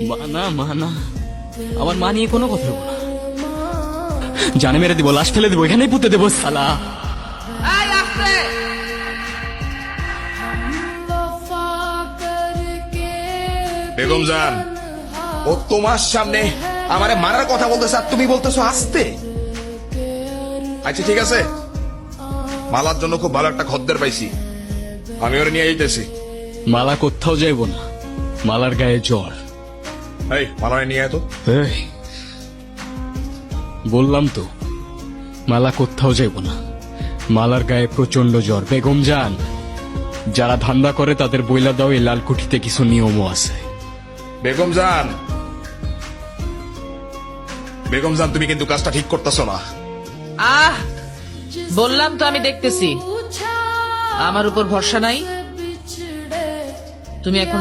মানা মানা আমার মা নিয়ে কোনো কথা বলবো না। জানে মেরে দিব, লাশ ফেলে দিব, এখানেই পুঁতে দেবো সালা। বেগম জান, ও তোমার সামনে আমারে মারার কথা বলতেছে আর তুমি বলতেছো আসতে। আচ্ছা ঠিক আছে, মালার জন্য খুব ভালো একটা খদ্দের পাইছি, আমি ওরে নিয়ে যেতেছি। মালা কোথাও যাইব না, মালার গায়ে জ্বর। এই মালারে নিয়ে আয় তো। এই, বললাম তো মালা কোথাও যাইব না, মালার গায়ে প্রচন্ড জ্বর। বেগম জান, যারা ধান্দা করে তাদের বইলা দাও এই লালকুঠিতে কিছু নিয়মও আছে। বেগম জান, বেগম জান তুমি কিন্তু কাজটা ঠিক করতেছো না। বললাম তো আমি দেখতেছি, আমার উপর ভরসা নাই। তুমি এখন